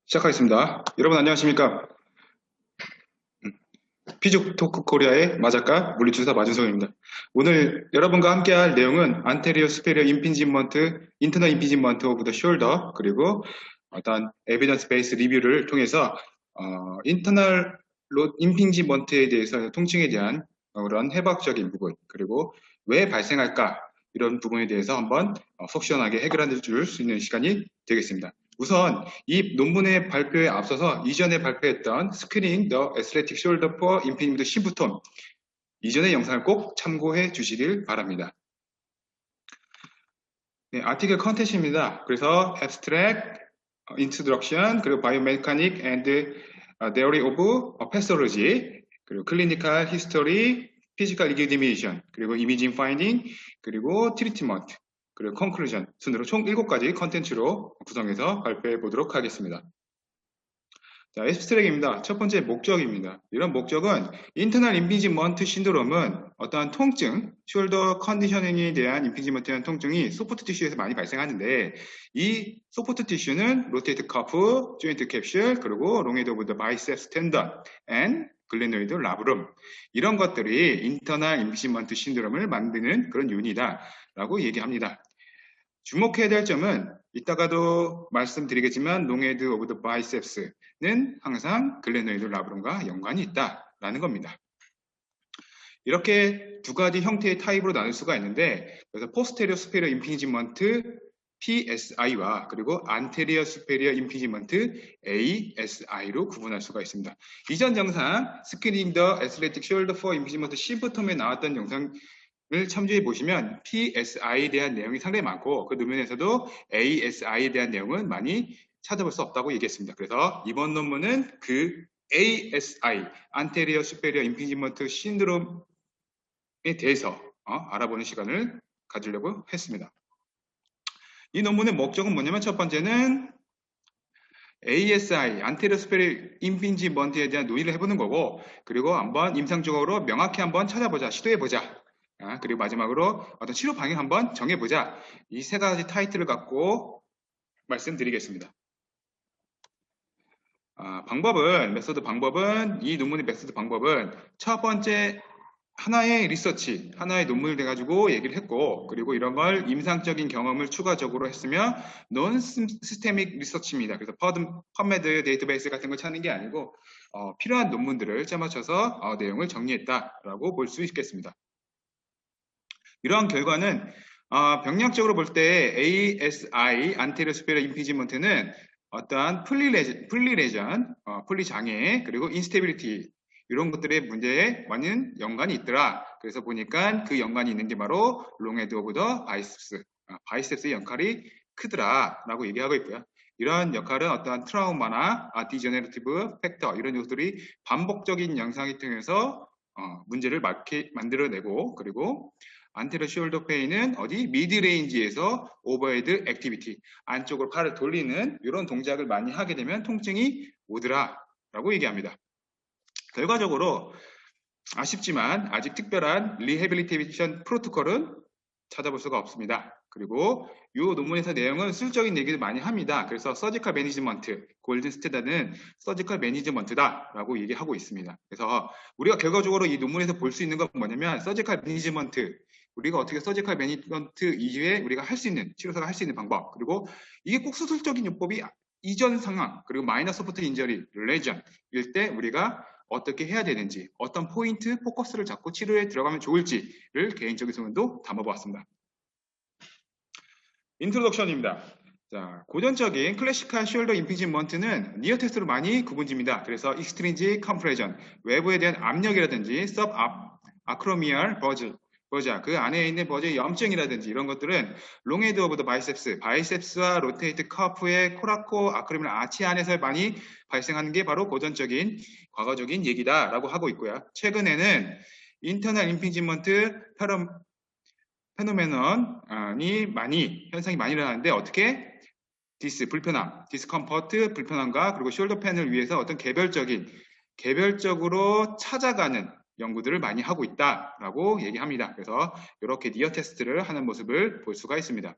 시작하겠습니다. 여러분 안녕하십니까? 피죽 토크 코리아의 마작가 물리주사 마준성입니다. 오늘 여러분과 함께할 내용은 안테리어 스페리어 임핀지먼트, 인터널 임핀지먼트 오브 더 숄더 그리고 어떤 에비던스 베이스 리뷰를 통해서 인터널 임핀지먼트에 대해서 통증에 대한 그런 해박적인 부분 그리고 왜 발생할까 이런 부분에 대해서 한번 속 시원하게 해결해 줄 수 있는 시간이 되겠습니다. 우선 이 논문의 발표에 앞서서 이전에 발표했던 Screening the Athletic Shoulder for Impingement Symptom 이전의 영상을 꼭 참고해 주시길 바랍니다. 네, 아티클 컨텐츠입니다. 그래서 Abstract, Introduction, 그리고 Biomechanic and Theory of Pathology, 그리고 Clinical History, Physical Examination, 그리고 Imaging Finding, 그리고 Treatment, 그리고 Conclusion 순으로 총 7가지 컨텐츠로 구성해서 발표해 보도록 하겠습니다. 자, 에스트랙입니다. 첫 번째 목적입니다. 이런 목적은 인터널 임피지먼트 신드롬은 어떠한 통증, 숄더 컨디셔닝에 대한 임피지먼트라는 통증이 소프트 티슈에서 많이 발생하는데 이 소프트 티슈는 로테이트 커프, 조인트 캡슐, 그리고 롱헤드 오브 더 바이셉스 텐던 앤 글레노이드 라브룸 이런 것들이 인터널 임피지먼트 신드롬을 만드는 그런 요인이다 라고 얘기합니다. 주목해야 될 점은 이따가도 말씀드리겠지만 롱헤드 오브 더 바이셉스는 항상 글레노이드 라브론과 연관이 있다라는 겁니다. 이렇게 두 가지 형태의 타입으로 나눌 수가 있는데 그래서 포스테리어 스페리어 임피지먼트 PSI와 그리고 안테리어 스페리어 임피지먼트 ASI로 구분할 수가 있습니다. 이전 영상 스크리닝 더 애슬레틱 숄더 포 임피지먼트 심프톰에 나왔던 영상 을 참조해 보시면 PSI에 대한 내용이 상당히 많고 그 논문에서도 ASI에 대한 내용은 많이 찾아볼 수 없다고 얘기했습니다. 그래서 이번 논문은 그 ASI, Anterior Superior Impingement Syndrome에 대해서 알아보는 시간을 가지려고 했습니다. 이 논문의 목적은 뭐냐면 첫 번째는 ASI, Anterior Superior Impengement에 대한 논의를 해보는 거고 그리고 한번 임상적으로 명확히 한번 찾아보자, 시도해보자. 그리고 마지막으로 어떤 치료 방향 한번 정해보자. 이 세 가지 타이틀을 갖고 말씀드리겠습니다. 메소드 방법은 이 논문의 메소드 방법은 첫 번째 하나의 리서치, 하나의 논문을 내가지고 얘기를 했고 그리고 이런 걸 임상적인 경험을 추가적으로 했으며 논 시스테믹 리서치입니다. 그래서 펀메드 데이터베이스 같은 걸 찾는 게 아니고 필요한 논문들을 짜맞춰서 내용을 정리했다라고 볼 수 있겠습니다. 이러한 결과는 병력적으로 볼 때 ASI, 안테리어 스페리어 임피지먼트는 어떠한 플리레전, 플리 장애, 그리고 인스테빌리티 이런 것들의 문제에 많은 연관이 있더라. 그래서 보니까 그 연관이 있는 게 바로 롱헤드 오브 더 바이셉스의 역할이 크더라라고 얘기하고 있고요. 이러한 역할은 어떠한 트라우마나 디제너레티브 팩터 이런 요소들이 반복적인 양상을 통해서 문제를 만들어내고 그리고 안테리어 숄더 페인은 어디 미드레인지에서 오버헤드 액티비티 안쪽으로 팔을 돌리는 이런 동작을 많이 하게 되면 통증이 오더라 라고 얘기합니다. 결과적으로 아쉽지만 아직 특별한 리해빌리테이션 프로토콜은 찾아볼 수가 없습니다. 그리고 이 논문에서 내용은 술적인 얘기를 많이 합니다. 그래서 서지컬 매니지먼트, 골든 스탠다드는 서지컬 매니지먼트다 라고 얘기하고 있습니다. 그래서 우리가 결과적으로 이 논문에서 볼 수 있는 건 뭐냐면 서지컬 매니지먼트 우리가 어떻게 서지컬 매니지먼트 이후에 우리가 할 수 있는 치료사가 할 수 있는 방법 그리고 이게 꼭 수술적인 요법이 이전 상황 그리고 마이너 소프트 인저리 레전일 때 우리가 어떻게 해야 되는지 어떤 포인트 포커스를 잡고 치료에 들어가면 좋을지를 개인적인 소견도 담아보았습니다. 인트로덕션입니다. 자, 고전적인 클래시컬 숄더 임피지먼트는 니어 테스트로 많이 구분집니다. 그래서 익스트린지 컴프레전, 외부에 대한 압력이라든지 섭 아크로미얼 버자, 그 안에 있는 버즈의 염증이라든지 이런 것들은 롱헤드 오브 더 바이셉스와 로테이트 커프의 코라코 아크로미얼 아치 안에서 많이 발생하는 게 바로 고전적인 과거적인 얘기다라고 하고 있고요. 최근에는 인터널 임피지먼트 페노메넌이 현상이 많이 일어나는데 어떻게? 디스컴포트 불편함과 그리고 숄더 펜을 위해서 어떤 개별적으로 찾아가는 연구들을 많이 하고 있다라고 얘기합니다. 그래서 이렇게 니어 테스트를 하는 모습을 볼 수가 있습니다.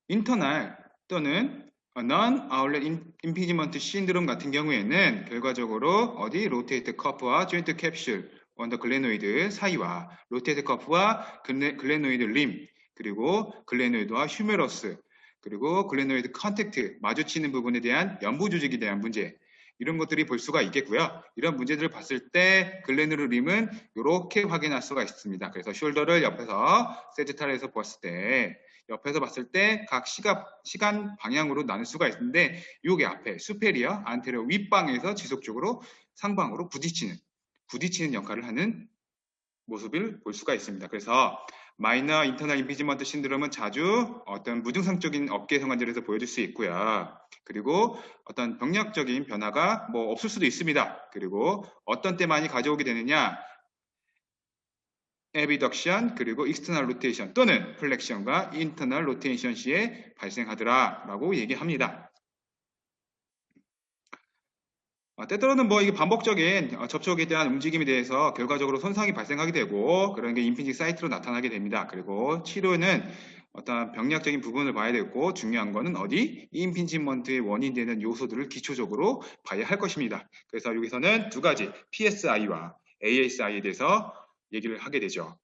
인터널 또는 non-outlet impingement syndrome 같은 경우에는 결과적으로 어디 로테이트 커프와 조인트 캡슐 언더 글레노이드 사이와 로테이트 커프와 글레노이드 림 그리고 글레노이드와 휴메러스 그리고 글레노이드 컨택트 마주치는 부분에 대한 연부 조직에 대한 문제 이런 것들이 볼 수가 있겠고요. 이런 문제들을 봤을 때 글레노이드 림은 이렇게 확인할 수가 있습니다. 그래서 숄더를 옆에서 세지탈에서 봤을 때 옆에서 봤을 때 각 시간 방향으로 나눌 수가 있는데 요게 앞에 수페리어, 안테리어 윗방에서 지속적으로 상방으로 부딪히는 역할을 하는 모습을 볼 수가 있습니다. 그래서 마이너 인터널 임피지먼트 신드롬은 자주 어떤 무증상적인 어깨 성환절에서 보여줄 수 있고요. 그리고 어떤 병력적인 변화가 뭐 없을 수도 있습니다. 그리고 어떤 때 많이 가져오게 되느냐 에비덕션 그리고 익스터널 로테이션 또는 플렉션과 인터널 로테이션 시에 발생하더라 라고 얘기합니다. 때때로는 뭐 이게 반복적인 접촉에 대한 움직임에 대해서 결과적으로 손상이 발생하게 되고 그런 게 임핀징 사이트로 나타나게 됩니다. 그리고 치료는 어떤 병리학적인 부분을 봐야 되고 중요한 거는 어디? 임핀지먼트의 원인이 되는 요소들을 기초적으로 봐야 할 것입니다. 그래서 여기서는 두 가지 PSI와 ASI에 대해서 얘기를 하게 되죠.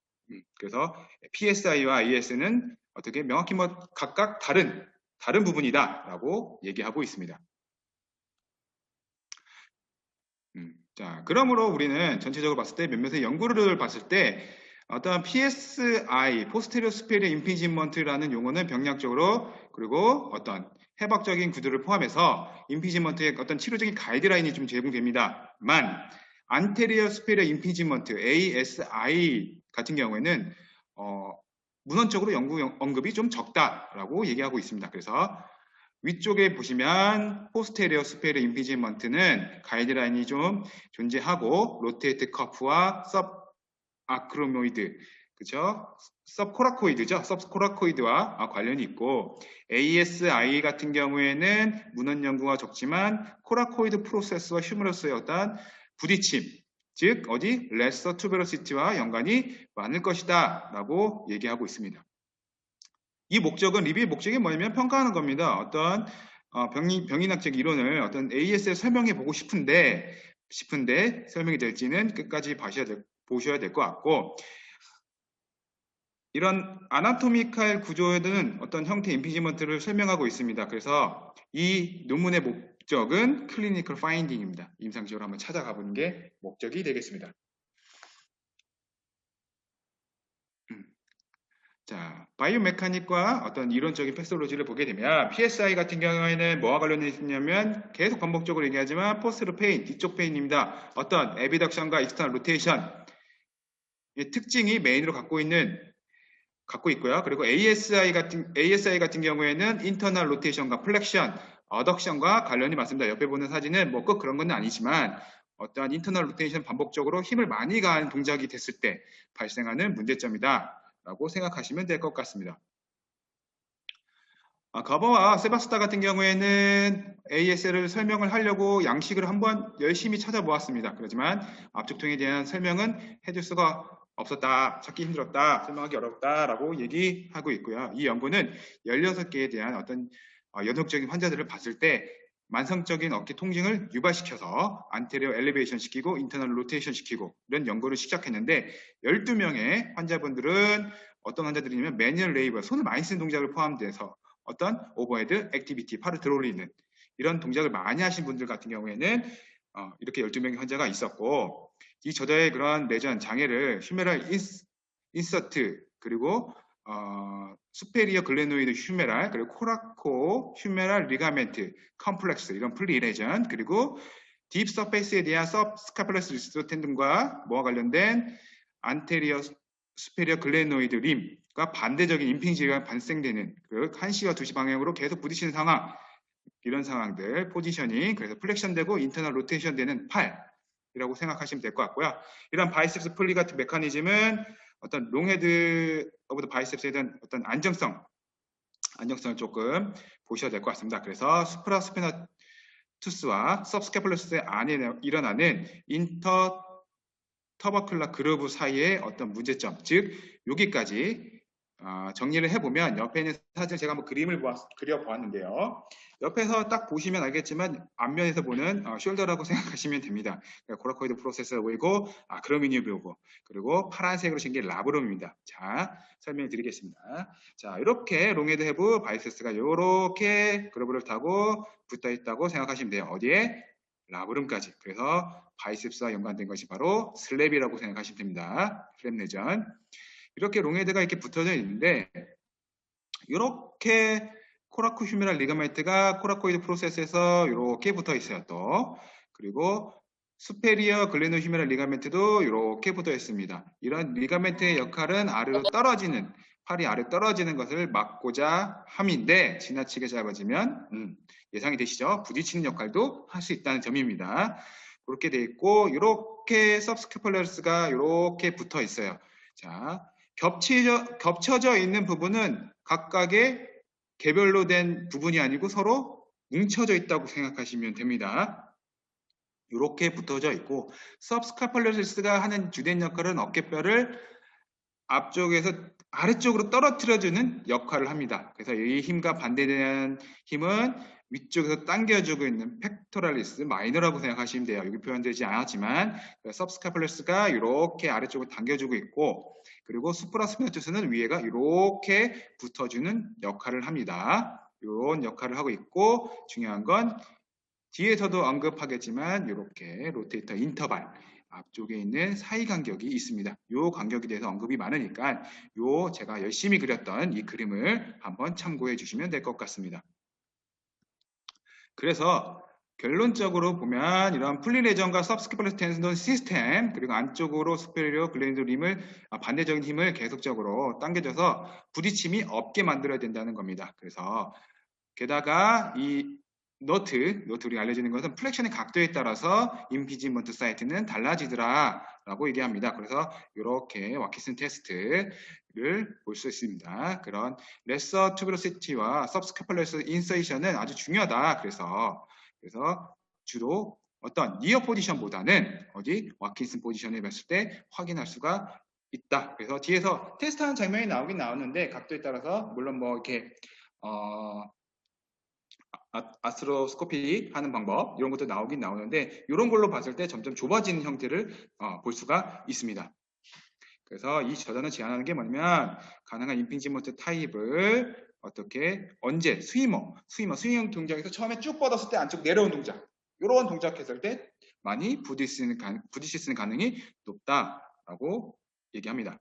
그래서 PSI와 AS는 어떻게 명확히 뭐 각각 다른 부분이다라고 얘기하고 있습니다. 자, 그러므로 우리는 전체적으로 봤을 때 몇몇의 연구를 봤을 때 어떤 PSI, Posterior Superior Impeachment라는 용어는 병리학적으로 그리고 어떤 해박적인 구조를 포함해서 임피지먼트의 어떤 치료적인 가이드라인이 좀 제공됩니다만 Anterior Superior Impingement, ASI 같은 경우에는 문헌적으로 연구 언급이 좀 적다라고 얘기하고 있습니다. 그래서 위쪽에 보시면 포스테리어 스페리어 임피지먼트는 가이드라인이 좀 존재하고 로테이트 커프와 섭 아크로모이드 그죠? 섭코라코이드죠? 섭코라코이드와 관련이 있고 ASI 같은 경우에는 문헌 연구가 적지만 코라코이드 프로세스와 휴머러스의 어떤 부딪힘 즉 어디 레서 투베로시티와 연관이 많을 것이다 라고 얘기하고 있습니다. 이 목적은 리뷰의 목적이 뭐냐면 평가하는 겁니다. 어떤 병인학적 이론을 어떤 AS에 설명해 보고 싶은데 설명이 될지는 끝까지 보셔야 될 것 같고 이런 아나토미칼 구조에는 어떤 형태의 임피지먼트를 설명하고 있습니다. 그래서 이 논문의 목적은 클리니컬 파인딩입니다. 임상적으로 한번 찾아가 보는 게 목적이 되겠습니다. 자, 바이오메카닉과 어떤 이론적인 패솔로지를 보게 되면 PSI 같은 경우에는 뭐와 관련해 있냐면 계속 반복적으로 얘기하지만 포스트로 페인, 뒤쪽 페인입니다. 어떤 에비덕션과 익스터널 로테이션 이 특징이 메인으로 갖고 있고요. 그리고 ASI 같은 경우에는 인터널 로테이션과 플렉션, 어덕션과 관련이 많습니다. 옆에 보는 사진은 뭐 꼭 그런 건 아니지만 어떠한 인터널 로테이션 반복적으로 힘을 많이 가한 동작이 됐을 때 발생하는 문제점이다. 라고 생각하시면 될 것 같습니다. 거버와 세바스타 같은 경우에는 ASL을 설명을 하려고 양식을 한번 열심히 찾아보았습니다. 그렇지만 압축통에 대한 설명은 해줄 수가 없었다, 찾기 힘들었다, 설명하기 어렵다라고 얘기하고 있고요. 이 연구는 16개에 대한 어떤 연속적인 환자들을 봤을 때 만성적인 어깨 통증을 유발시켜서 안테리어 엘리베이션 시키고 인터널 로테이션 시키고 이런 연구를 시작했는데 12명의 환자분들은 어떤 환자들이냐면 매뉴얼 레이버, 손을 많이 쓰는 동작을 포함돼서 어떤 오버헤드 액티비티, 팔을 들어올리는 이런 동작을 많이 하신 분들 같은 경우에는 이렇게 12명의 환자가 있었고 이 저자의 그런 내전 장애를 휴메랄 인서트 그리고 수페리어 글레노이드 휴메랄 그리고 코라코 휴메랄 리가멘트 컴플렉스 이런 플리레전 그리고 딥 서페이스에 대한 서브스카플러스 리스트 텐든과 뭐와 관련된 안테리어 수페리어 글레노이드 림과 반대적인 임핑지가 발생되는 그 1시와 2시 방향으로 계속 부딪히는 상황 이런 상황들 포지셔닝 그래서 플렉션 되고 인터널 로테이션 되는 팔이라고 생각하시면 될 것 같고요. 이런 바이셉스 플리 같은 메커니즘은 어떤 롱헤드 오브 더 바이셉스에 대한 어떤 안정성을 조금 보셔야 될 것 같습니다. 그래서 수프라스페너투스와 서브스캐플러스 안에 일어나는 인터터버클라 그루브 사이의 어떤 문제점, 즉 여기까지 정리를 해보면 옆에 있는 사진을 제가 한번 그림을 그려보았는데요. 옆에서 딱 보시면 알겠지만 앞면에서 보는 숄더라고 생각하시면 됩니다. 코라코이드 프로세서가 보이고 아크로미니움이 보이고 그리고 파란색으로 생긴 라브롬입니다. 자, 설명을 드리겠습니다. 자, 이렇게 롱헤드 헤브 바이세스가 이렇게 그루브를 타고 붙어 있다고 생각하시면 돼요. 어디에? 라브룸까지. 그래서 바이셉스와 연관된 것이 바로 슬랩이라고 생각하시면 됩니다. 슬랩 내전. 이렇게 롱헤드가 이렇게 붙어져 있는데 이렇게 코라코 휴메랄 리가멘트가 코라코이드 프로세스에서 이렇게 붙어 있어요. 또 그리고 수페리어 글레노 휴메랄 리가멘트도 이렇게 붙어 있습니다. 이런 리가멘트의 역할은 아래로 떨어지는 팔이 아래로 떨어지는 것을 막고자 함인데 지나치게 짧아지면 예상이 되시죠? 부딪히는 역할도 할 수 있다는 점입니다. 그렇게 돼 있고 이렇게 서브스캐폴러스가 이렇게 붙어 있어요. 자, 겹쳐져 있는 부분은 각각의 개별로 된 부분이 아니고 서로 뭉쳐져 있다고 생각하시면 됩니다. 이렇게 붙어져 있고 서브스카폴러리스가 하는 주된 역할은 어깨뼈를 앞쪽에서 아래쪽으로 떨어뜨려주는 역할을 합니다. 그래서 이 힘과 반대되는 힘은 위쪽에서 당겨주고 있는 팩토랄리스 마이너라고 생각하시면 돼요. 여기 표현되지 않았지만 서브스카폴러리스가 이렇게 아래쪽으로 당겨주고 있고 그리고 수프라스피너투스는 위에가 이렇게 붙어주는 역할을 합니다. 이런 역할을 하고 있고 중요한 건 뒤에서도 언급하겠지만 이렇게 로테이터 인터벌 앞쪽에 있는 사이 간격이 있습니다. 이 간격에 대해서 언급이 많으니까 제가 열심히 그렸던 이 그림을 한번 참고해 주시면 될 것 같습니다. 그래서 결론적으로 보면 이런 플리레전과 서브스캐폴러스 텐던 시스템 그리고 안쪽으로 수페리어 글랜드 림을 반대적인 힘을 계속적으로 당겨줘서 부딪힘이 없게 만들어야 된다는 겁니다. 그래서 게다가 이 노트 우리가 알려지는 것은 플렉션의 각도에 따라서 임피지먼트 사이트는 달라지더라 라고 얘기합니다. 그래서 이렇게 와키슨 테스트를 볼 수 있습니다. 그런 레서 투브로시티와 서브스캐폴러스 인서이션은 아주 중요하다. 그래서 주로 어떤 니어 포지션보다는 와킨슨 포지션을 봤을 때 확인할 수가 있다. 그래서 뒤에서 테스트하는 장면이 나오긴 나오는데 각도에 따라서 물론 뭐 이렇게 아스트로스코피 하는 방법 이런 것도 나오긴 나오는데 이런 걸로 봤을 때 점점 좁아지는 형태를 볼 수가 있습니다. 그래서 이 저자는 제안하는 게 뭐냐면 가능한 임핑지먼트 타입을 어떻게 언제 스위밍 동작에서 처음에 쭉 뻗었을 때 안쪽 내려온 동작 이런 동작 했을 때 많이 부딪힐 수 있는 가능이 높다라고 얘기합니다.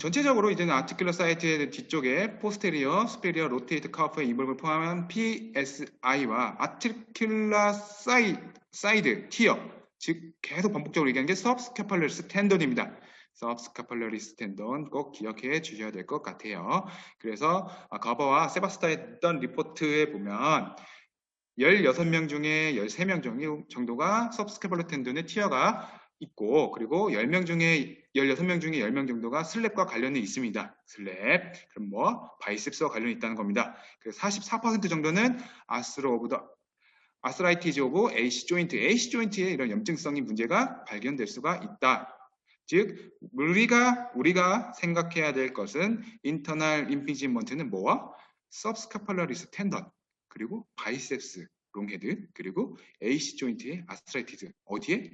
전체적으로 이제는 아티큘러 사이트의 뒤쪽에 포스테리어, 스페리어, 로테이트 카우프의 인볼브를 포함한 PSI와 아티큘러 사이드 티어, 즉 계속 반복적으로 얘기하는 게 서브스캐폴러리스 텐던입니다. 서브스캐폴러리스 텐던 꼭 기억해 주셔야 될 것 같아요. 그래서 거버와 세바스타에 했던 리포트에 보면 16명 중에 13명 정도가 서브스캐폴러 텐던의 티어가 있고 그리고 16명 중에 10명 정도가 슬랩과 관련이 있습니다. 슬랩, 그럼 뭐 바이셉스와 관련이 있다는 겁니다. 그래서 44% 정도는 아스라이티즈 오브 AC 조인트에 이런 염증성이 문제가 발견될 수가 있다. 즉 우리가 생각해야 될 것은 인터널 임피지먼트는 뭐와 서브스카폴러리스 텐던 그리고 바이셉스 롱헤드 그리고 AC 조인트의 아스라이티즈 어디에?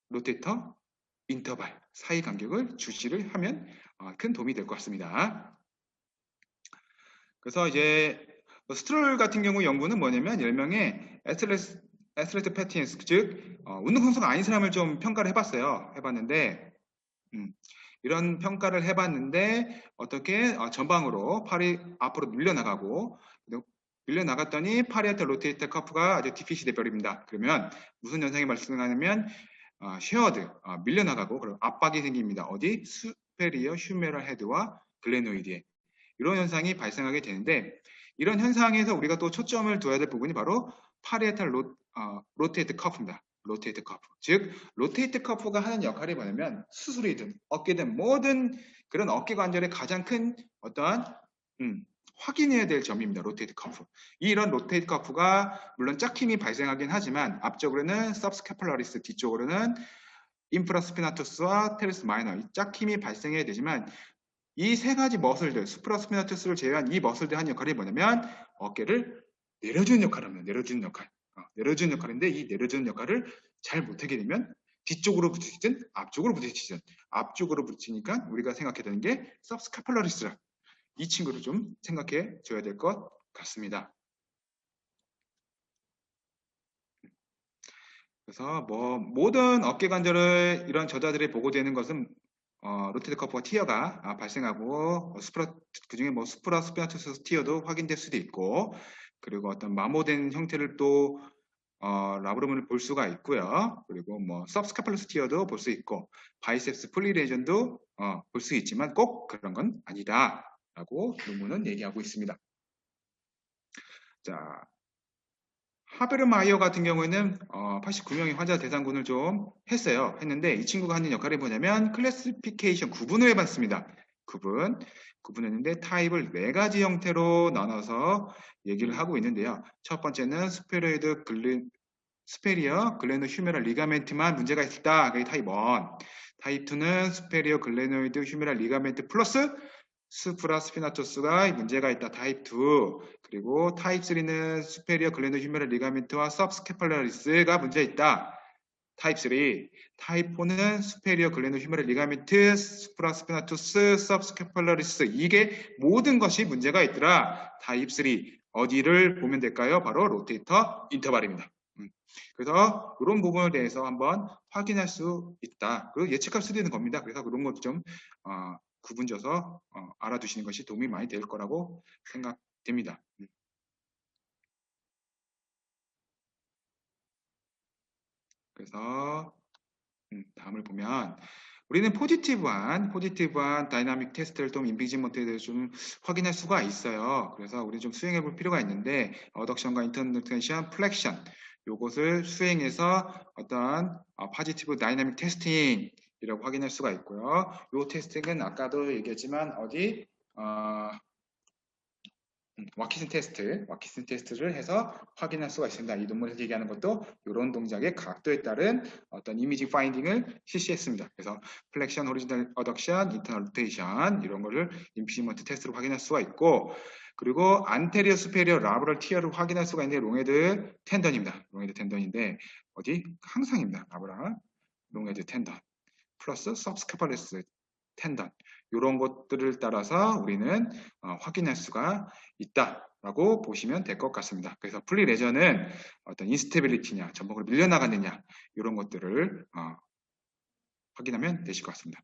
로테이터 인터벌 사이 간격을 주시를 하면 큰 도움이 될 것 같습니다. 그래서 이제 스트롤 같은 경우 연구는 뭐냐면 10명의 애슬레트 패티언스 즉 운동선수가 아닌 사람을 좀 평가를 해봤는데 이런 평가를 해봤는데 어떻게 전방으로 팔이 앞으로 밀려나가고 밀려나갔더니 파리에터 로테이터 커프가 아주 디피시드 별입니다. 그러면 무슨 현상이 발생하냐면 쉐어드 밀려나가고 그리고 압박이 생깁니다. 어디? 수페리어 휴메럴 헤드와 글레노이드에 이런 현상이 발생하게 되는데 이런 현상에서 우리가 또 초점을 둬야 될 부분이 바로 파리에탈 로테이트 커프입니다. 로테이트 커프. 즉 로테이트 커프가 하는 역할이 뭐냐면 수술이든 어깨든 모든 그런 어깨 관절의 가장 큰 어떠한 확인해야 될 점입니다. 로테이트 커프. 이런 로테이트 커프가 물론 짝힘이 발생하긴 하지만 앞쪽으로는 서브스캐폴라리스, 뒤쪽으로는 인프라스피나투스와 테레스 마이너 이 짝힘이 발생해야 되지만 이 세 가지 머슬들, 수프라스피나투스를 제외한 이 머슬들 한 역할이 뭐냐면 어깨를 내려주는 역할을 합니다. 내려주는 역할. 내려주는 역할인데 이 내려주는 역할을 잘 못하게 되면 뒤쪽으로 부딪히든 앞쪽으로 부딪히든 앞쪽으로 부딪히니까 우리가 생각해야 되는 게 subscapularis라. 이 친구를 좀 생각해 줘야 될 것 같습니다. 그래서 뭐 모든 어깨 관절을 이런 저자들이 보고되는 것은 로테트 커프와 티어가 발생하고 그중에 뭐 수프라스피나투스 티어도 확인될 수도 있고 그리고 어떤 마모된 형태를 또 라브로문을 볼 수가 있고요. 그리고 뭐 서브스카팔러스 티어도 볼 수 있고 바이셉스 플리레전도 볼 수 있지만 꼭 그런 건 아니다라고 논문은 얘기하고 있습니다. 자, 하베르마이어 같은 경우에는 89명의 환자 대상군을 좀 했는데 이 친구가 하는 역할이 뭐냐면 클래시피케이션 구분을 해봤습니다. 구분했는데 타입을 4가지 형태로 나눠서 얘기를 하고 있는데요. 첫 번째는 스페리어 글레노 휴메랄 리가멘트만 문제가 있다. 그게 타입 1. 타입 2는 스페리어 글레노이드 휴메랄 리가멘트 플러스 수프라스피나토스가 문제가 있다. 타입 2. 그리고 타입 3는 수페리어 글레노 휴메랄 리가멘트와 서브스케팔라리스가 문제 있다. 타입 3. 타입 4는 수페리어 글레노 휴메랄 리가멘트, 수프라스피나토스, 서브스케팔라리스. 이게 모든 것이 문제가 있더라. 타입 3. 어디를 보면 될까요? 바로 로테이터 인터벌입니다. 그래서 이런 부분에 대해서 한번 확인할 수 있다. 그리고 예측할 수도 있는 겁니다. 그래서 그런 것 좀 구분져서 알아두시는 것이 도움이 많이 될 거라고 생각됩니다. 그래서 다음을 보면 우리는 포지티브한 다이나믹 테스트를 좀 인비지먼트에 대해서 좀 확인할 수가 있어요. 그래서 우리 좀 수행해 볼 필요가 있는데 어덕션과 인터넥션, 플렉션 요것을 수행해서 어떤 포지티브 다이나믹 테스팅이라고 확인할 수가 있고요. 요 테스팅은 아까도 얘기했지만 어디 와키슨 테스트를 해서 확인할 수가 있습니다. 이 논문에서 얘기하는 것도 이런 동작의 각도에 따른 어떤 이미지 파인딩을 실시했습니다. 그래서 플렉션, 호리지널 어덕션, 인터널 로테이션 이런 거를 임피지먼트 테스트로 확인할 수가 있고 그리고 안테리어 스페리어 라브럴 티어를 확인할 수가 있는데 롱헤드 텐던입니다. 롱헤드 텐던인데 어디 항상입니다. 라브럴 롱헤드 텐던 플러스 서브스카팔레스 텐던 이런 것들을 따라서 우리는 확인할 수가 있다라고 보시면 될 것 같습니다. 그래서 플리레저는 어떤 인스테빌리티냐, 전복으로 밀려나가느냐 이런 것들을 확인하면 되실 것 같습니다.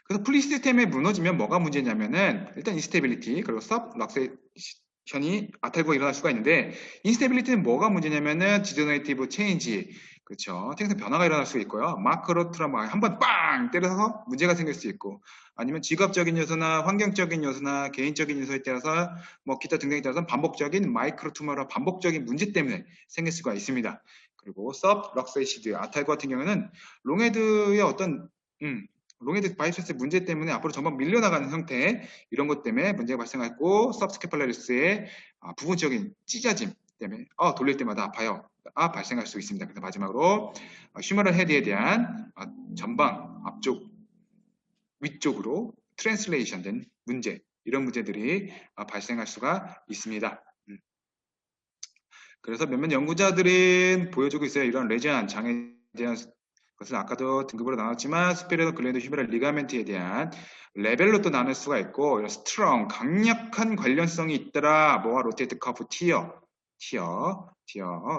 그래서 플리 시스템이 무너지면 뭐가 문제냐면은 일단 인스테빌리티 그리고 서브락세이션이 아탈구가 일어날 수가 있는데 인스테빌리티는 뭐가 문제냐면은 디저너레이티브 체인지 그렇죠. 생성 변화가 일어날 수 있고요. 마크로 트라우마 한번 빵 때려서 문제가 생길 수 있고 아니면 직업적인 요소나 환경적인 요소나 개인적인 요소에 따라서 뭐 기타 등등에 따라서 반복적인 마이크로 투머나 반복적인 문제 때문에 생길 수가 있습니다. 그리고 서브락세이시드 아탈구 같은 경우는 롱헤드의 어떤 롱헤드 바이패스 문제 때문에 앞으로 전방 밀려나가는 형태 이런 것 때문에 문제가 발생했고 서브스케팔라리스의 부분적인 찢어짐 때문에 돌릴 때마다 아파요. 발생할 수 있습니다. 그래서 마지막으로 휴머럴 헤드에 대한 전방 앞쪽 위쪽으로 트랜슬레이션 된 문제 이런 문제들이 발생할 수가 있습니다. 그래서 몇몇 연구자들은 보여주고 있어요. 이런 레전 장애에 대한 것은 아까도 등급으로 나눴지만 스페리어 글랜드 휴메랄 리가멘트에 대한 레벨로 또 나눌 수가 있고 스트롱 강력한 관련성이 있더라. 뭐와 로테이트 커브 티어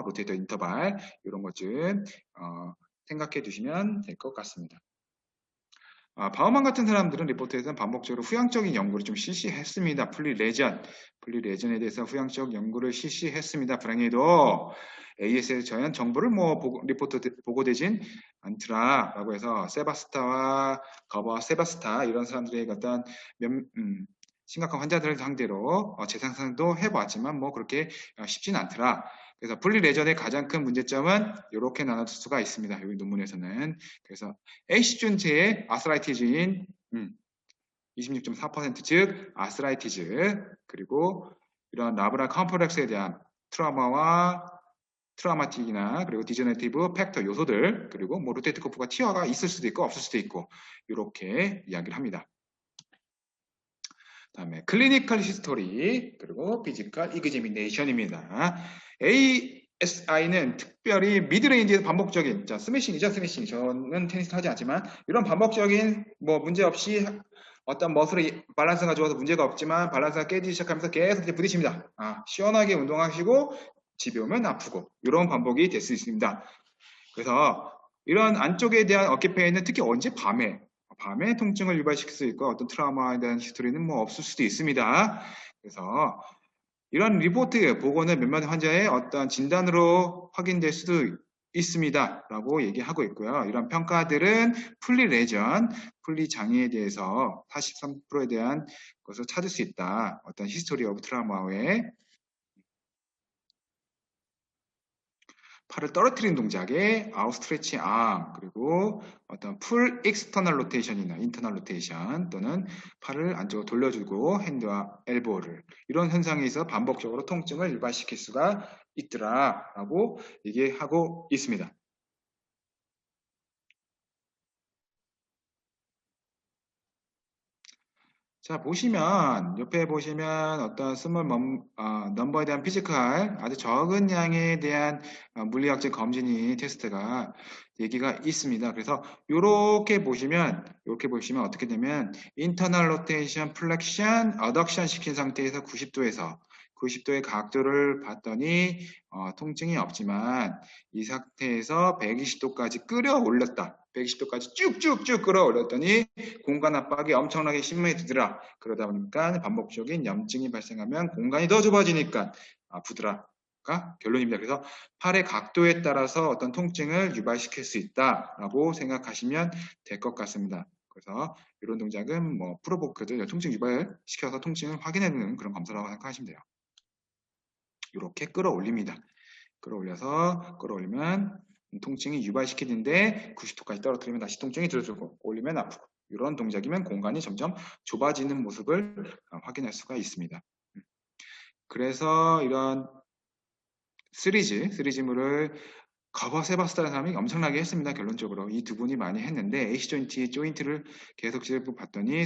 로테이터 인터벌 이런 것 좀 생각해 두시면 될 것 같습니다. 바우만 같은 사람들은 리포트에서는 반복적으로 후향적인 연구를 좀 실시했습니다. 플리레전에 대해서 후향적 연구를 실시했습니다. 불행히도 AS에 저연 정보를 리포트 보고되진 않더라라고 해서 세바스타와 세바스타 이런 사람들의 어떤 심각한 환자들을 상대로 재생산도 해보았지만 뭐 그렇게 쉽진 않더라. 그래서 플리레전의 가장 큰 문제점은 이렇게 나눠줄 수가 있습니다. 여기 논문에서는. 그래서 A시준체의 아스라이티즈인 26.4% 즉 아스라이티즈 그리고 이런 라브라 컴플렉스에 대한 트라우마틱이나 그리고 디저너티브 팩터 요소들 그리고 뭐 로테이트 코프가 티어가 있을 수도 있고 없을 수도 있고 이렇게 이야기를 합니다. 다음에 클리니컬 히스토리, 그리고 피지컬 이그제미네이션입니다. ASI는 특별히 미드레인지에서 반복적인, 자, 스매싱이죠, 스매싱. 저는 테니스 하지 않지만, 이런 반복적인, 뭐, 문제 없이 어떤 머슬의 밸런스가 좋아서 문제가 없지만, 밸런스가 깨지기 시작하면서 계속 이제 부딪힙니다. 시원하게 운동하시고, 집에 오면 아프고, 이런 반복이 될 수 있습니다. 그래서, 이런 안쪽에 대한 어깨페인은 특히 언제 밤에 통증을 유발시킬 수 있고 어떤 트라우마에 대한 히스토리는 뭐 없을 수도 있습니다. 그래서 이런 리포트 보고는 몇몇 환자의 어떤 진단으로 확인될 수도 있습니다. 라고 얘기하고 있고요. 이런 평가들은 풀리 레전, 풀리 장애에 대해서 43%에 대한 것을 찾을 수 있다. 어떤 히스토리 오브 트라우마 외에 팔을 떨어뜨리는 동작에 아웃스트레치 암, 그리고 어떤 풀 익스터널 로테이션이나 인터널 로테이션 또는 팔을 안쪽으로 돌려주고 핸드와 엘보를 이런 현상에서 반복적으로 통증을 유발시킬 수가 있더라라고 얘기하고 있습니다. 자, 보시면, 옆에 보시면 어떤 스몰 넘버에 대한 피지컬, 아주 적은 양에 대한 물리학적 검진이 테스트가 얘기가 있습니다. 그래서 이렇게 보시면 어떻게 되면 인터널 로테이션, 플렉션, 어덕션 시킨 상태에서 90도의 각도를 봤더니 통증이 없지만 이 상태에서 120도까지 끌어올렸다. 120도까지 쭉쭉쭉 끌어올렸더니 공간 압박이 엄청나게 심해지더라. 그러다 보니까 반복적인 염증이 발생하면 공간이 더 좁아지니까 아프더라가 결론입니다. 그래서 팔의 각도에 따라서 어떤 통증을 유발시킬 수 있다라고 생각하시면 될 것 같습니다. 그래서 이런 동작은 뭐 프로보크들 통증 유발시켜서 통증을 확인해주는 그런 검사라고 생각하시면 돼요. 이렇게 끌어올립니다. 끌어올리면 통증이 유발시키는데 90도까지 떨어뜨리면 다시 통증이 들어주고 올리면 아프고 이런 동작이면 공간이 점점 좁아지는 모습을 확인할 수가 있습니다. 그래서 이런 시리즈물을 커버세바스타라는 사람이 엄청나게 했습니다. 결론적으로 이 두 분이 많이 했는데 AC 조인트를 계속 봤더니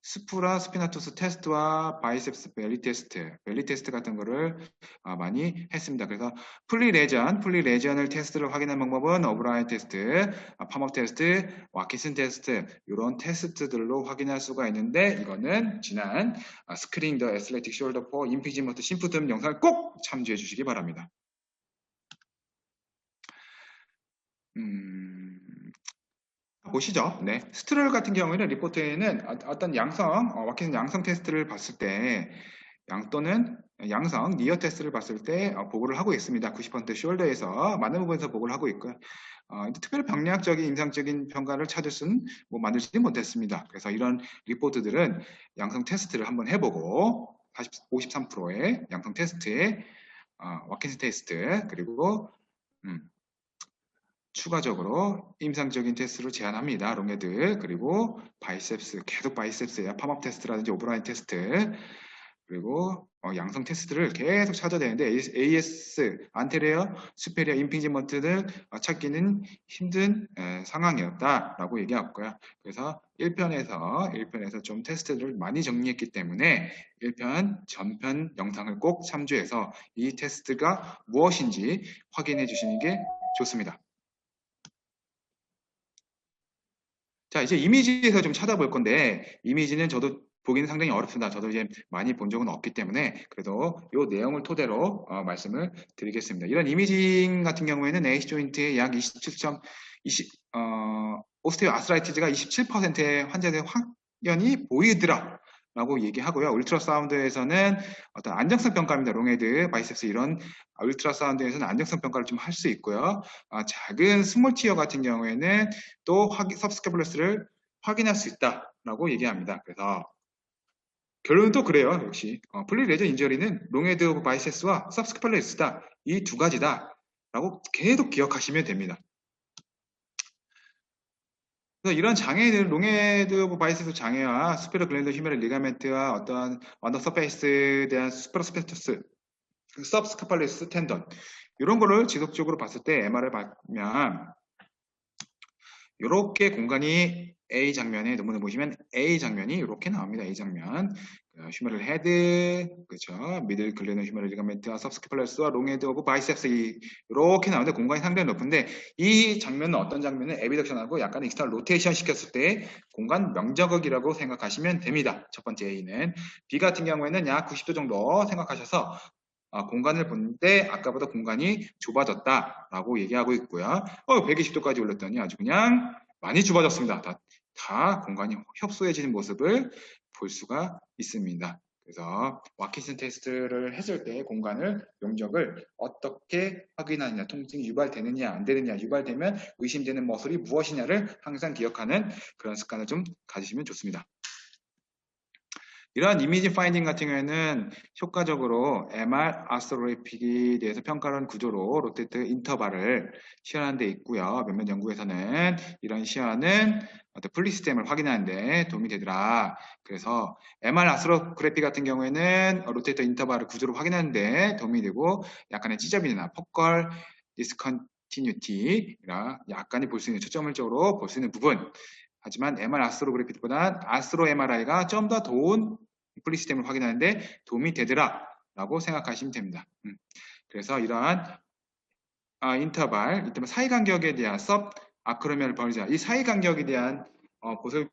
스프라 스피나토스 테스트와 바이셉스 벨리 테스트 같은 거를 많이 했습니다. 그래서 풀리 레전을 테스트를 확인하는 방법은 오브라인 테스트, 팜업 테스트, 와키슨 테스트 이런 테스트들로 확인할 수가 있는데 이거는 지난 스크린 더 애슬레틱 숄더 포 임피지먼트 심프텀 영상을 꼭 참조해 주시기 바랍니다. 보시죠. 네. 스트롤 같은 경우에는 리포트에는 어떤 와키슨 양성 테스트를 봤을 때, 또는 양성 니어 테스트를 봤을 때 보고를 하고 있습니다. 90% 숄더에서 많은 부분에서 보고를 하고 있고요. 특별히 병리학적인 임상적인 평가를 찾을 수는 만들지 못했습니다. 그래서 이런 리포트들은 양성 테스트를 한번 해보고 53%의 양성 테스트에 와키슨 테스트 그리고 추가적으로 임상적인 테스트로 제한합니다. 롱헤드 그리고 바이셉스 계속 바이셉스야 팜업 테스트라든지 오브라인 테스트 그리고 양성 테스트를 계속 찾아야 되는데 AS 안테리어 수페리어 임핑지먼트를 찾기는 힘든 상황이었다라고 얘기하고요. 그래서 1편에서 좀 테스트를 많이 정리했기 때문에 1편 전편 영상을 꼭 참조해서 이 테스트가 무엇인지 확인해 주시는 게 좋습니다. 자, 이제 이미지에서 좀 찾아볼 건데, 이미지는 저도 보기는 상당히 어렵습니다. 저도 이제 많이 본 적은 없기 때문에, 그래도 이 내용을 토대로 말씀을 드리겠습니다. 이런 이미징 같은 경우에는 AC 조인트의 약 27.20, 오스테오 아스라이티즈가 27%의 환자들의 확연히 보이더라. 라고 얘기하고요. 울트라사운드에서는 어떤 안정성 평가입니다. 롱헤드, 바이셉스 이런 울트라사운드에서는 안정성 평가를 좀 할 수 있고요. 작은 스몰 티어 같은 경우에는 또 서브스캐뷸러스를 확인할 수 있다라고 얘기합니다. 그래서 결론은 또 그래요. 역시 플리 레전 인저리는 롱헤드 오브 바이셉스와 서브스캐뷸러스다. 이 두 가지다. 라고 계속 기억하시면 됩니다. 그래서 이런 장애들, 롱헤드 오브 바이셉스 장애와 수페리어 글랜드 휴메럴 리가멘트와 어떤 언더 서페이스에 대한 수퍼스페터스, 서브스카팔리스 텐던 이런 거를 지속적으로 봤을 때 MR을 보면 이렇게 공간이 A 장면의 논문을 보시면 A 장면이 이렇게 나옵니다. A 장면. 휴메럴 헤드, 그렇죠. 미들 글레너 휴메럴 리가멘트와 सब스키플러스와 롱헤드 오브 바이셉스 이렇게 나오는데 공간이 상당히 높은데 이 장면은 어떤 장면은 에비덕션하고 약간 익스터널 로테이션 시켰을 때 공간 명저극이라고 생각하시면 됩니다. 첫 번째 A는. B 같은 경우에는 약 90도 정도 생각하셔서 공간을 보는데 아까보다 공간이 좁아졌다라고 얘기하고 있고요. 120도까지 올렸더니 아주 그냥 많이 좁아졌습니다. 다 공간이 협소해지는 모습을 볼 수가 있습니다. 그래서 와키슨 테스트를 했을 때 공간을 용적을 어떻게 확인하느냐, 통증이 유발되느냐 안 되느냐, 유발되면 의심되는 머슬이 무엇이냐를 항상 기억하는 그런 습관을 좀 가지시면 좋습니다. 이러한 이미지 파인딩 같은 경우에는 효과적으로 MR 아스트로그래픽에 대해서 평가하는 구조로 로테이트 인터벌을 시연하는 데 있고요. 몇몇 연구에서는 이런 시연은 어떤 플리스템을 확인하는 데 도움이 되더라. 그래서 MR 아스트로그래픽 같은 경우에는 로테이트 인터벌을 구조로 확인하는 데 도움이 되고 약간의 찢어짐이나 포컬 디스컨티뉴티라 약간이 볼 수 있는 초점을적으로 볼 수 있는 부분. 하지만 MR 아스트로그래픽보다 아스트로 MRI가 좀 더 좋은 플리시스템을 확인하는데 도움이 되더라 라고 생각하시면 됩니다. 그래서 이러한 인터벌 사이간격에 대한 섭 아크로미얼 벌자 이 사이간격에 대한 것을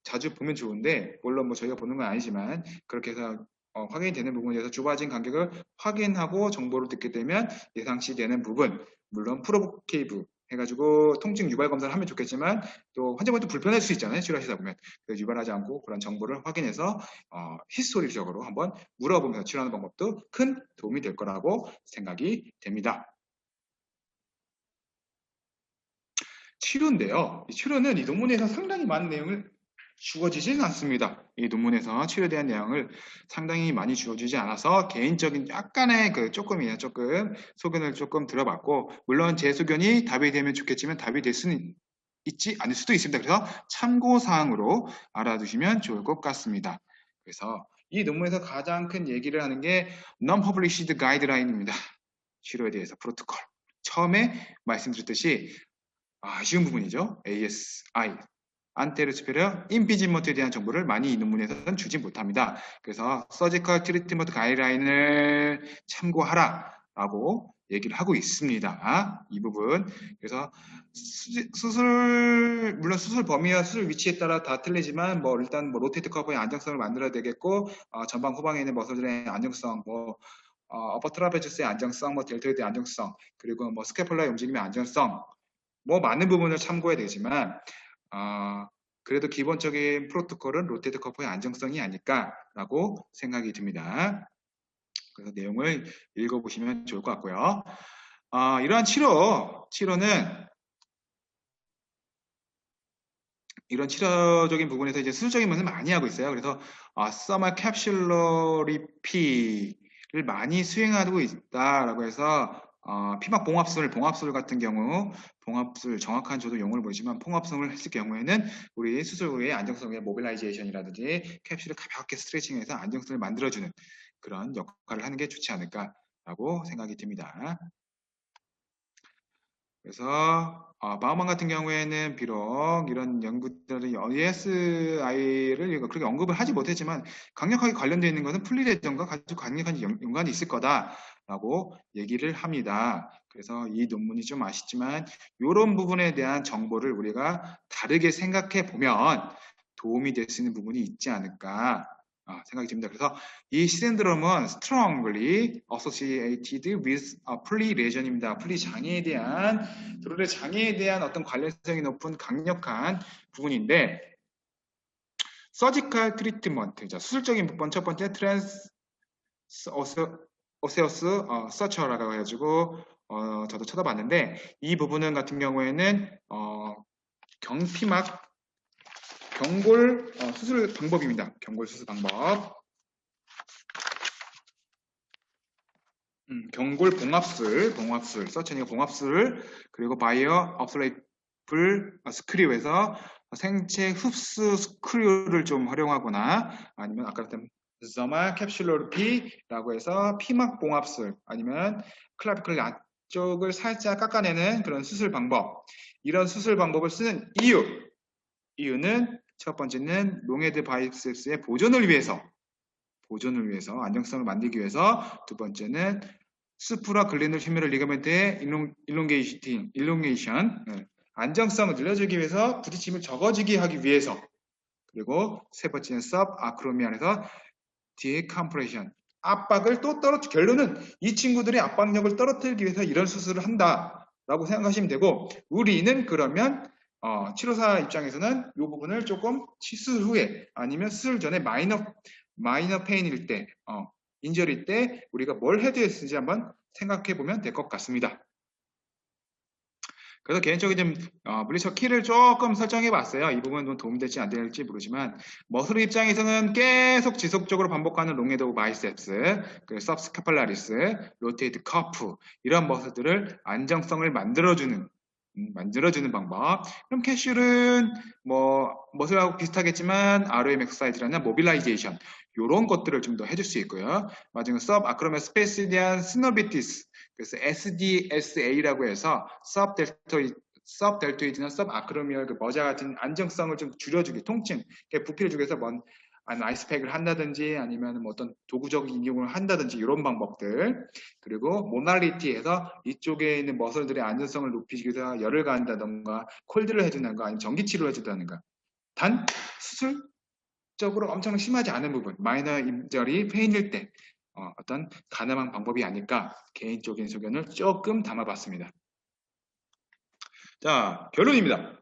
자주 보면 좋은데 물론 뭐 저희가 보는 건 아니지만 그렇게 해서 확인이 되는 부분에 대해서 좁아진 간격을 확인하고 정보를 듣게 되면 예상치 되는 부분 물론 프로보케이브 해가지고 통증 유발 검사를 하면 좋겠지만 또 환자분도 불편할 수 있잖아요. 치료하시다 보면 그래서 유발하지 않고 그런 정보를 확인해서 히스토리적으로 한번 물어보면서 치료하는 방법도 큰 도움이 될 거라고 생각이 됩니다. 치료인데요. 이 치료는 이 논문에서 상당히 많은 내용을 주어지지는 않습니다. 이 논문에서 치료에 대한 내용을 상당히 많이 주어지지 않아서 개인적인 약간의 조금 소견을 조금 들어봤고 물론 제 소견이 답이 되면 좋겠지만 답이 될 수는 있지 않을 수도 있습니다. 그래서 참고사항으로 알아두시면 좋을 것 같습니다. 그래서 이 논문에서 가장 큰 얘기를 하는 게 Non-Published Guideline입니다. 치료에 대해서 프로토콜. 처음에 말씀드렸듯이 아쉬운 부분이죠. ASI. 안테르스페르 임피지먼트에 대한 정보를 많이 이 논문에서는 주지 못합니다. 그래서 서지컬 트리트먼트 가이드라인을 참고하라라고 얘기를 하고 있습니다. 이 부분. 그래서 물론 수술 범위와 수술 위치에 따라 다 틀리지만 일단 로테이트 커버의 안정성을 만들어야 되겠고 전방 후방에 있는 머슬들의 안정성 어퍼 트라페즈스의 안정성, 델토이드의 안정성, 그리고 스캐폴라의 움직임의 안정성 많은 부분을 참고해야 되지만 그래도 기본적인 프로토콜은 로테이트 커퍼의 안정성이 아닐까라고 생각이 듭니다. 그래서 내용을 읽어보시면 좋을 것 같고요. 이러한 치료는 이런 치료적인 부분에서 이제 수술적인 면을 많이 하고 있어요. 그래서 서멀 캡슐러리피를 많이 수행하고 있다라고 해서 피막 봉합술 같은 경우 봉합술 정확한 저도 용어를 모르지만 봉합술을 했을 경우에는 우리 수술 후에 안정성의 모빌라이제이션이라든지 캡슐을 가볍게 스트레칭해서 안정성을 만들어주는 그런 역할을 하는 게 좋지 않을까라고 생각이 듭니다. 그래서 바우만 같은 경우에는 비록 이런 연구들이 ESI를 그렇게 언급을 하지 못했지만 강력하게 관련되어 있는 것은 플리레전과 아주 강력한 연관이 있을 거다라고 얘기를 합니다. 그래서 이 논문이 좀 아쉽지만 이런 부분에 대한 정보를 우리가 다르게 생각해 보면 도움이 될 수 있는 부분이 있지 않을까 생각이 듭니다. 그래서 이 신드롬은 strongly associated with 플리 레전입니다. 플리 장애에 대한 드롤의 장애에 대한 어떤 관련성이 높은 강력한 부분인데 서지컬 트리트먼트 수술적인 부분 첫 번째 트랜스 오세우스 서처라고 해가지고 저도 쳐다봤는데 이 부분은 같은 경우에는 경골 수술 방법입니다. 경골 수술 방법. 경골 봉합술, 서천이가 봉합술, 그리고 바이어 업솔레이플 스크류에서 생체 흡수 스크류를 좀 활용하거나 아니면 아까 했던 저말 캡슐로르피라고 해서 피막 봉합술 아니면 클라비클 안쪽을 살짝 깎아내는 그런 수술 방법. 이런 수술 방법을 쓰는 이유. 이유는 첫 번째는 롱헤드 바이셉스의 보존을 위해서 안정성을 만들기 위해서, 두 번째는 스프라 글레놀 휴메럴 리가멘트의 일롱게이션, 안정성을 늘려주기 위해서, 부딪힘을 적어지게 하기 위해서, 그리고 세 번째는 서브아크로미안에서 디컴프레션, 압박을 또 결론은 이 친구들의 압박력을 떨어뜨리기 위해서 이런 수술을 한다라고 생각하시면 되고, 우리는 그러면 치료사 입장에서는 이 부분을 조금 수술 후에 아니면 수술 전에 마이너 페인일 때, 인절일 때 우리가 뭘 해줘야 되는지 한번 생각해 보면 될 것 같습니다. 그래서 개인적으로 좀 물리적 키를 조금 설정해 봤어요. 이 부분은 도움이 될지 안 될지 모르지만, 머슬 입장에서는 계속 지속적으로 반복하는 롱헤드 바이셉스, 그 서브스카팔라리스, 로테이트 커프, 이런 머슬들을 안정성을 만들어주는 방법. 그럼 캐슐은 머슬하고 비슷하겠지만 RM 엑서사이즈라는 모빌라이제이션, 이런 것들을 좀 더 해줄 수 있고요. 마지막으로 서브 아크로미아 스페이스에 대한 스노비티스, 그래서 SDSA라고 해서 서브 델토이드나 서브 아크로미얼 그 머자 같은 안정성을 좀 줄여주기, 통증, 부피를 주기 위해서 아이스팩을 한다든지 아니면 어떤 도구적인 이용을 한다든지 이런 방법들, 그리고 모날리티에서 이쪽에 있는 머슬들의 안전성을 높이기 위해서 열을 가한다던가 콜드를 해준다던가 아니면 전기치료를 해준다던가, 단 수술적으로 엄청 심하지 않은 부분, 마이너 인절이 페인일 때 어떤 가능한 방법이 아닐까, 개인적인 소견을 조금 담아봤습니다. 자, 결론입니다.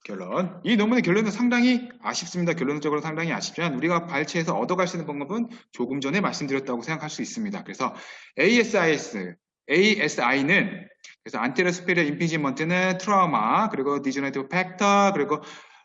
결론. 이 논문의 결론은 상당히 아쉽습니다. 결론적으로 상당히 아쉽지만 우리가 발췌해서 얻어갈 수 있는 방법은 조금 전에 말씀드렸다고 생각할 수 있습니다. 그래서 ASI는 그래서 안테리어 스페리어 임피지먼트는 트라우마, 그리고 디저너티브 팩터, 그리고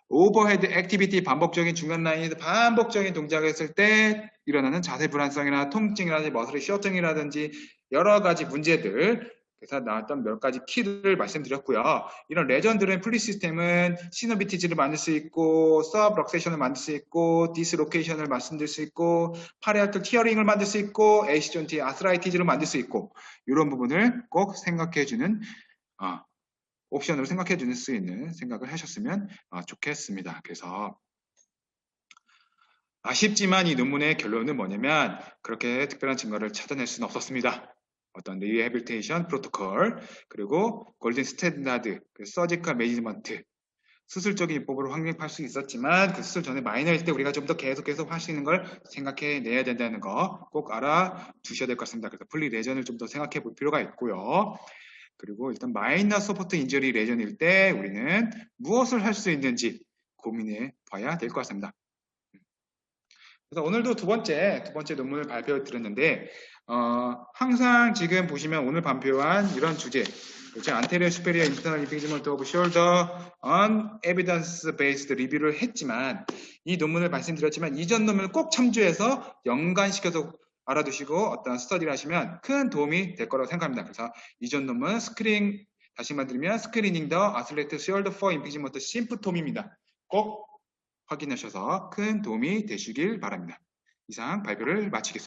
오버헤드 액티비티, 반복적인 중간 라인에서 반복적인 동작을 했을 때 일어나는 자세 불안성이나 통증이라든지 머슬의 셔팅이라든지 여러 가지 문제들, 그래서 나왔던 몇 가지 키를 말씀드렸고요. 이런 레전드의 플리 시스템은 시노비티즈를 만들 수 있고, 서브럭세션을 만들 수 있고, 디스로케이션을 말씀드릴 수 있고, 파리아틀 티어링을 만들 수 있고, 에이시존티 아스라이티즈를 만들 수 있고, 이런 부분을 꼭 생각해주는 옵션으로 생각해 줄 수 있는 생각을 하셨으면 좋겠습니다. 그래서 아쉽지만 이 논문의 결론은 뭐냐면, 그렇게 특별한 증거를 찾아낼 수는 없었습니다. 어떤 리해빌리테이션 프로토콜, 그리고 골든 스탠다드, 서지컬 매니지먼트, 수술적인 입법으로 확립할 수 있었지만 그 수술 전에 마이너일 때 우리가 좀 더 계속 할 수 있는 걸 생각해 내야 된다는 거 꼭 알아두셔야 될 것 같습니다. 그래서 플리 레전을 좀 더 생각해 볼 필요가 있고요. 그리고 일단 마이너 서포트 인저리 레전일 때 우리는 무엇을 할 수 있는지 고민해 봐야 될 것 같습니다. 그래서 오늘도 두 번째 논문을 발표해 드렸는데, 항상 지금 보시면 오늘 발표한 이런 주제, 그렇죠? Anterior Superior Internal Impingement of Shoulder on Evidence Based Review를 했지만, 이 논문을 말씀드렸지만 이전 논문을 꼭 참조해서 연관시켜서 알아두시고 어떤 스터디를 하시면 큰 도움이 될 거라고 생각합니다. 그래서 이전 논문 다시 말드리면 스크리닝 더 아슬레트 숄더 포 임피지먼트 심프톰입니다. 꼭 확인하셔서 큰 도움이 되시길 바랍니다. 이상 발표를 마치겠습니다.